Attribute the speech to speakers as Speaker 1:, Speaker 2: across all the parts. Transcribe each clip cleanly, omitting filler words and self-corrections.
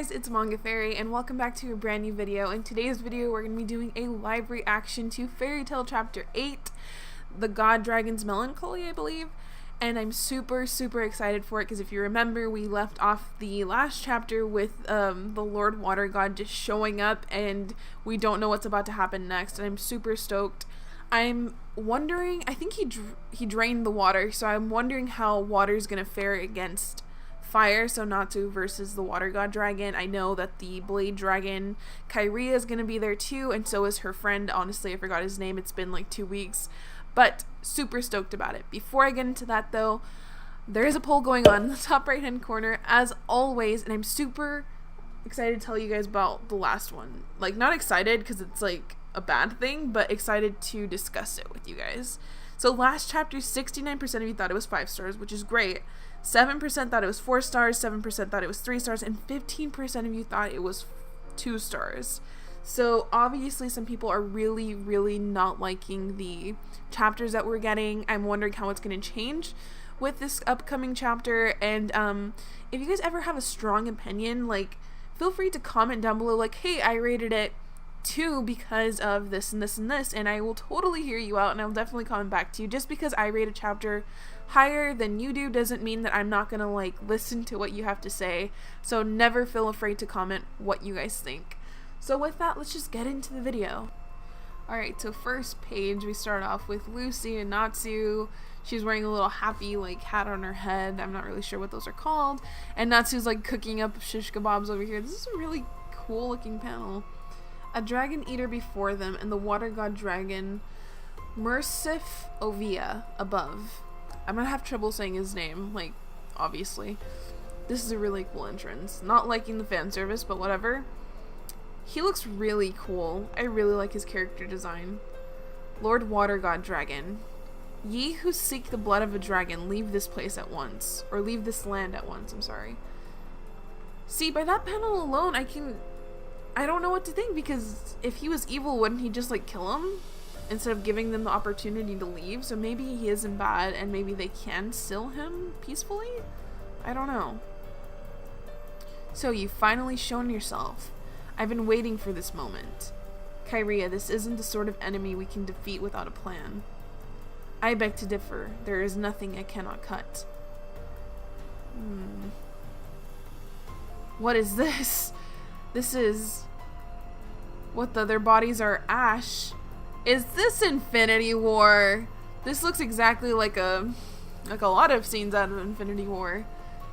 Speaker 1: guys, it's Manga Fairy and welcome back to a brand new video. In today's video we're going to be doing a live reaction to Fairy Tail Chapter 8, The God Dragon's Melancholy, I believe. And I'm super excited for it because if you remember, we left off the last chapter with the Lord Water God just showing up and we don't know what's about to happen next, and I'm super stoked. I'm wondering, I think he drained the water, so I'm wondering how water's going to fare against fire, so Natsu versus the Water God Dragon. I know that the Blade Dragon Kyria is going to be there too, and so is her friend. Honestly, I forgot his name. It's been like 2 weeks, but super stoked about it. Before I get into that though, there is a poll going on in the top right hand corner as always, and I'm super excited to tell you guys about the last one. Like, not excited because it's like a bad thing, but excited to discuss it with you guys. So last chapter, 69% of you thought it was 5 stars, which is great. 7% thought it was 4 stars, 7% thought it was 3 stars, and 15% of you thought it was 2 stars. So obviously some people are really not liking the chapters that we're getting. I'm wondering how it's going to change with this upcoming chapter, and if you guys ever have a strong opinion, like, feel free to comment down below, like, hey, I rated it 2 because of this and this and this, and I will totally hear you out and I'll definitely comment back to you. Just because I rate a chapter higher than you do doesn't mean that I'm not gonna like listen to what you have to say, so never feel afraid to comment what you guys think. So with that, let's just get into the video. Alright, so first page we start off with Lucy and Natsu. She's wearing a little happy like hat on her head. I'm not really sure what those are called, and Natsu's like cooking up shish kebabs over here. This is a really cool looking panel. A dragon eater before them, and the water god dragon Mersif Ovia above. I'm gonna have trouble saying his name, like, obviously. This is a really cool entrance. Not liking the fan service, but whatever. He looks really cool. I really like his character design. Lord Water God Dragon. Ye who seek the blood of a dragon, leave this place at once. Or leave this land at once, I'm sorry. See, by that panel alone, I don't know what to think, because if he was evil, wouldn't he just like kill him instead of giving them the opportunity to leave? So maybe he isn't bad and maybe they can still him peacefully? I don't know. So you've finally shown yourself. I've been waiting for this moment. Kyria, this isn't the sort of enemy we can defeat without a plan. I beg to differ. There is nothing I cannot cut. What is this? This is... what the? Their bodies are ash. Is this Infinity War? This looks exactly like a lot of scenes out of Infinity War.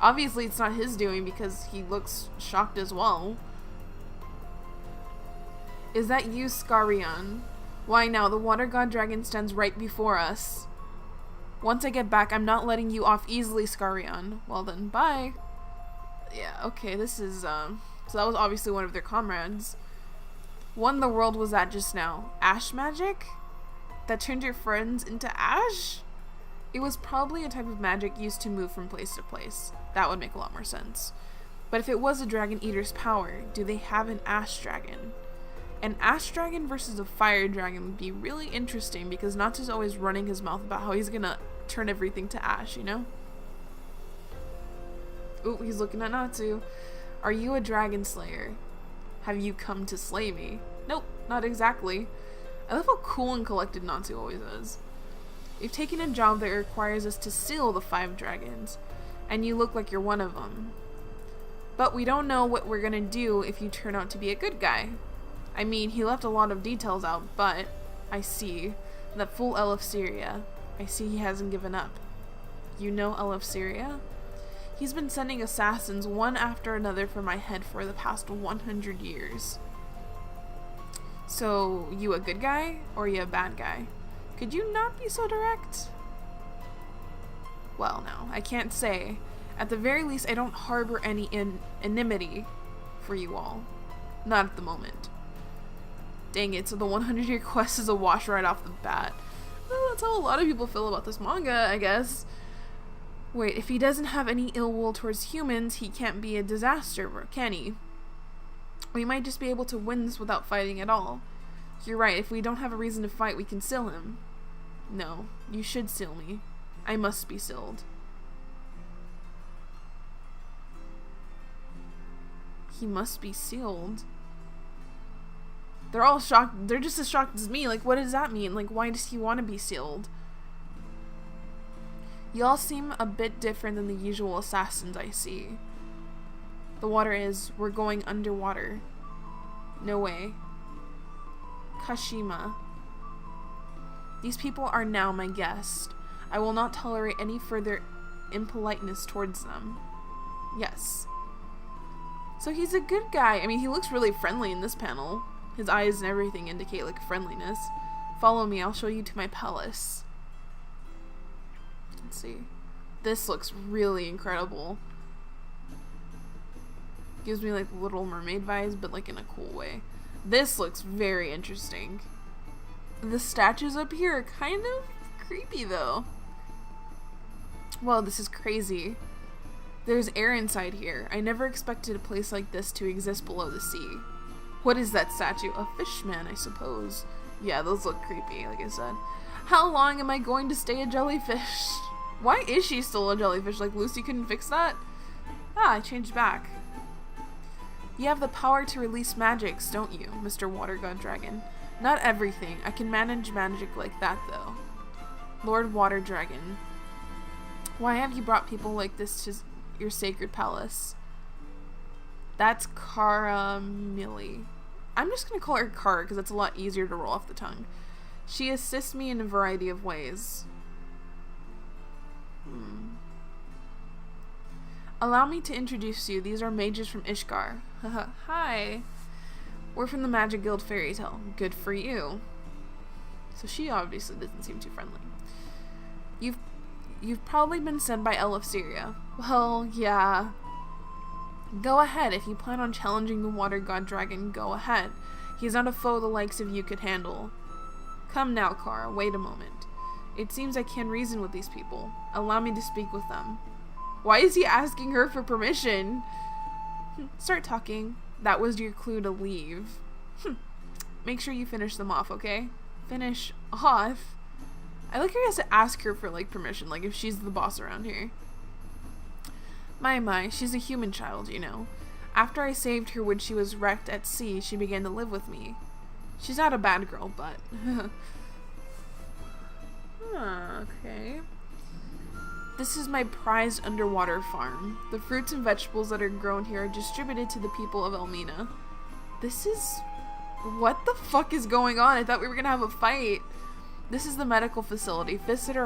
Speaker 1: Obviously it's not his doing because he looks shocked as well. Is that you, Skarion? Why now, the Water God Dragon stands right before us. Once I get back, I'm not letting you off easily, Skarion. Well then, bye. Yeah, okay, this is, so that was obviously one of their comrades. What in the world was that just now? Ash magic? That turned your friends into ash? It was probably a type of magic used to move from place to place. That would make a lot more sense. But if it was a dragon eater's power, do they have an ash dragon? An ash dragon versus a fire dragon would be really interesting, because Natsu's always running his mouth about how he's gonna turn everything to ash, you know? Ooh, he's looking at Natsu. Are you a dragon slayer? Have you come to slay me? Nope, not exactly. I love how cool and collected Natsu always is. We've taken a job that requires us to seal the 5 dragons, and you look like you're one of them. But we don't know what we're gonna do if you turn out to be a good guy. I mean, he left a lot of details out, but I see. That fool Elf Syria. I see he hasn't given up. You know Elf Syria? He's been sending assassins one after another for my head for the past 100 years. So, you a good guy, or you a bad guy? Could you not be so direct? Well, no, I can't say. At the very least, I don't harbor any enmity for you all. Not at the moment. Dang it, so the 100-year quest is a wash right off the bat. Well, that's how a lot of people feel about this manga, I guess. Wait, if he doesn't have any ill will towards humans, he can't be a disaster, can he? We might just be able to win this without fighting at all. You're right, if we don't have a reason to fight, we can seal him. No, you should seal me. I must be sealed. He must be sealed. They're all shocked. They're just as shocked as me. Like, what does that mean? Like, why does he want to be sealed? Y'all seem a bit different than the usual assassins I see. The water is. We're going underwater. No way. Kashima. These people are now my guest. I will not tolerate any further impoliteness towards them. Yes. So he's a good guy. I mean, he looks really friendly in this panel. His eyes and everything indicate like friendliness. Follow me, I'll show you to my palace. Let's see. This looks really incredible. Gives me like Little Mermaid vibes, but like in a cool way. This looks very interesting. The statues up here are kind of creepy though. Well, this is crazy. There's air inside here. I never expected a place like this to exist below the sea. What is that statue? A fishman, I suppose. Yeah, those look creepy, like I said. How long am I going to stay a jellyfish? Why is she still a jellyfish? Like, Lucy couldn't fix that? Ah, I changed back. You have the power to release magics, don't you, Mr. Water God Dragon? Not everything. I can manage magic like that, though. Lord Water Dragon. Why have you brought people like this to your sacred palace? That's Kara Millie. I'm just going to call her Kara because it's a lot easier to roll off the tongue. She assists me in a variety of ways. Allow me to introduce you. These are mages from Ishgar. Hi. We're from the Magic Guild Fairy Tale. Good for you. So she obviously doesn't seem too friendly. You've probably been sent by El of Syria. Well, yeah. Go ahead. If you plan on challenging the Water God Dragon, go ahead. He's not a foe the likes of you could handle. Come now, Kara. Wait a moment. It seems I can reason with these people. Allow me to speak with them. Why is he asking her for permission? Start talking. That was your clue to leave. Make sure you finish them off, okay? Finish off? I like how he has to ask her for, like, permission, like if she's the boss around here. My, she's a human child, you know. After I saved her when she was wrecked at sea, she began to live with me. She's not a bad girl, but... okay. This is my prized underwater farm. The fruits and vegetables that are grown here are distributed to the people of Elmina. This is... What the fuck is going on? I thought we were gonna have a fight. This is the medical facility. Fish that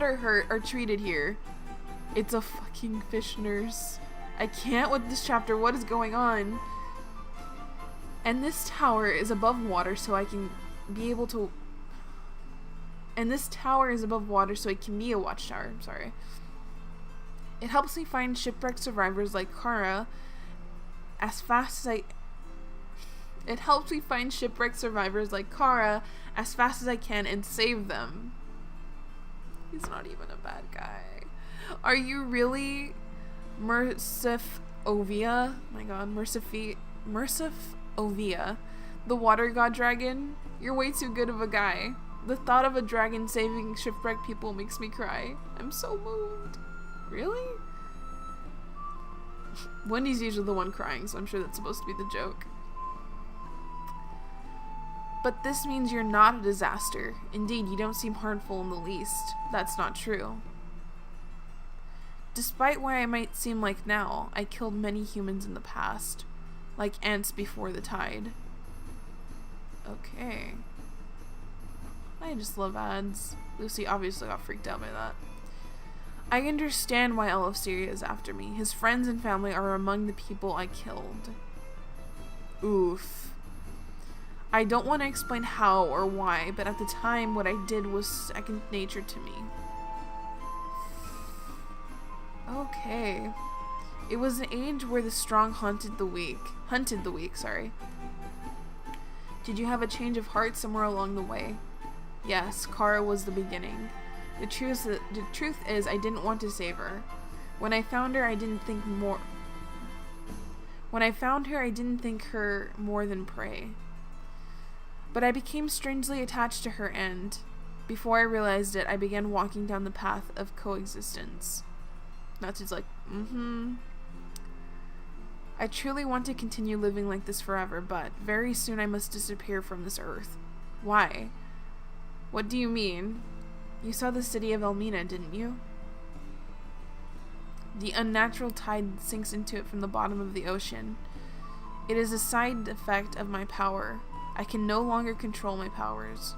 Speaker 1: are hurt are treated here. It's a fucking fish nurse. I can't with this chapter. What is going on? And this tower is above water so I can be able to... And this tower is above water so it can be a watchtower. I'm sorry. It helps me find shipwrecked survivors like Kara as fast as I... It helps me find shipwrecked survivors like Kara as fast as I can and save them. He's not even a bad guy. Are you really Mercif Ovia? My god, Mercif Ovia, the water god dragon? You're way too good of a guy. The thought of a dragon saving shipwrecked people makes me cry. I'm so moved. Really? Wendy's usually the one crying, so I'm sure that's supposed to be the joke. But this means you're not a disaster. Indeed, you don't seem harmful in the least. That's not true. Despite what I might seem like now, I killed many humans in the past. Like ants before the tide. Okay. I just love ads. Lucy obviously got freaked out by that. I understand why El of Syria is after me. His friends and family are among the people I killed. Oof. I don't want to explain how or why, but at the time what I did was second nature to me. Okay. It was an age where the strong hunted the weak, sorry. Did you have a change of heart somewhere along the way? Yes, Kara was the beginning. The truth is I didn't want to save her. When I found her, I didn't think her more than prey. But I became strangely attached to her, and before I realized it, I began walking down the path of coexistence. Natsu's like, I truly want to continue living like this forever, but very soon I must disappear from this earth. Why? What do you mean? You saw the city of Elmina, didn't you? The unnatural tide sinks into it from the bottom of the ocean. It is a side effect of my power. I can no longer control my powers.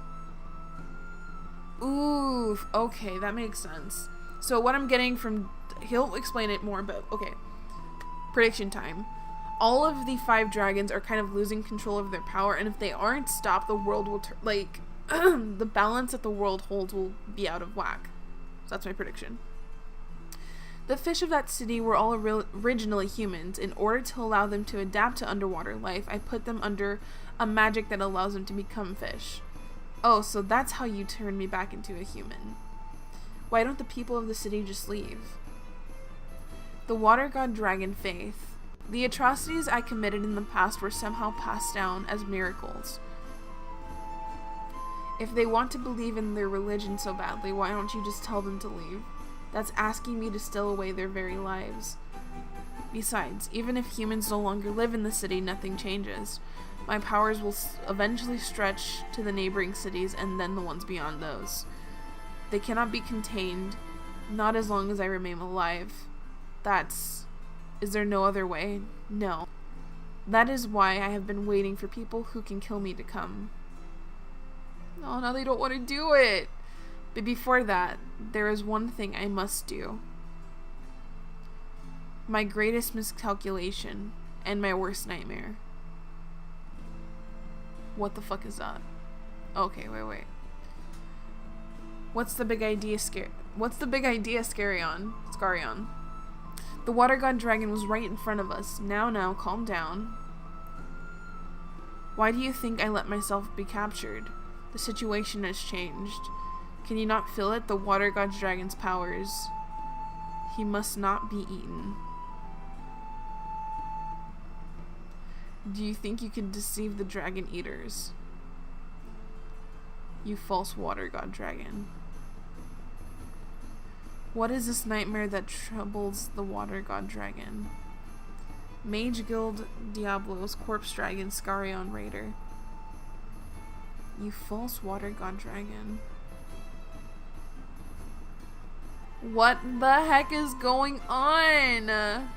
Speaker 1: Ooh, okay, that makes sense. So what I'm getting from... He'll explain it more, but okay. Prediction time. All of the 5 dragons are kind of losing control of their power, and if they aren't stopped, the world will... the balance that the world holds will be out of whack. So that's my prediction. The fish of that city were all originally humans. In order to allow them to adapt to underwater life, I put them under a magic that allows them to become fish. Oh, so that's how you turn me back into a human. Why don't the people of the city just leave? The water god dragon faith. The atrocities I committed in the past were somehow passed down as miracles. If they want to believe in their religion so badly, why don't you just tell them to leave? That's asking me to steal away their very lives. Besides, even if humans no longer live in the city, nothing changes. My powers will eventually stretch to the neighboring cities and then the ones beyond those. They cannot be contained, not as long as I remain alive. Is there no other way? No. That is why I have been waiting for people who can kill me to come. Oh, now they don't want to do it. But before that, there is one thing I must do. My greatest miscalculation and my worst nightmare. What the fuck is that? Okay, wait. What's the big idea, Scarion? The water god dragon was right in front of us. Now, calm down. Why do you think I let myself be captured? The situation has changed. Can you not feel it? The water god dragon's powers. He must not be eaten. Do you think you can deceive the dragon eaters? You false water god dragon. What is this nightmare that troubles the water god dragon? Mage Guild Diablo's corpse dragon Scarion Raider. You false water god dragon. What the heck is going on?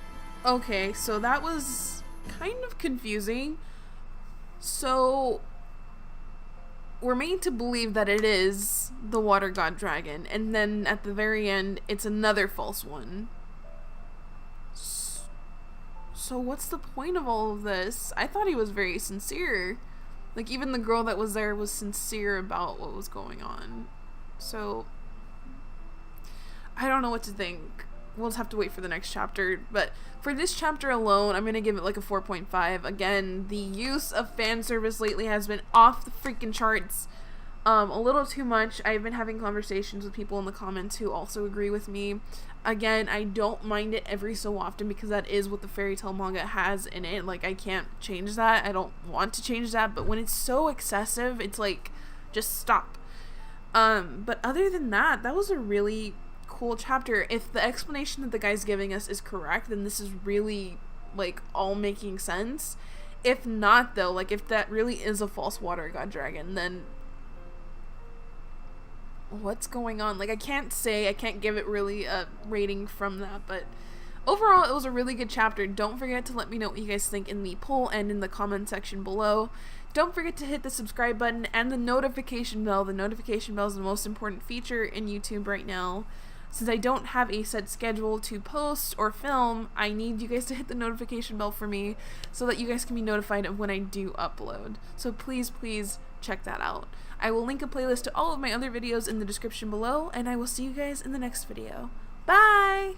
Speaker 1: Okay, so that was kind of confusing. So we're made to believe that it is the water god dragon, and then at the very end it's another false one. So what's the point of all of this? I thought he was very sincere. Like, even the girl that was there was sincere about what was going on. So I don't know what to think. We'll just have to wait for the next chapter. But for this chapter alone, I'm going to give it like a 4.5. Again, the use of fan service lately has been off the freaking charts. A little too much. I've been having conversations with people in the comments who also agree with me. Again, I don't mind it every so often because that is what the fairy tale manga has in it. Like, I can't change that. I don't want to change that. But when it's so excessive, it's like, just stop. But other than that, that was a really cool chapter. If the explanation that the guy's giving us is correct, then this is really, like, all making sense. If not, though, like, if that really is a false water god dragon, then what's going on? Like, I can't give it really a rating from that, but overall, it was a really good chapter. Don't forget to let me know what you guys think in the poll and in the comment section below. Don't forget to hit the subscribe button and the notification bell. The notification bell is the most important feature in YouTube right now. Since I don't have a set schedule to post or film, I need you guys to hit the notification bell for me so that you guys can be notified of when I do upload. So please check that out. I will link a playlist to all of my other videos in the description below, and I will see you guys in the next video. Bye!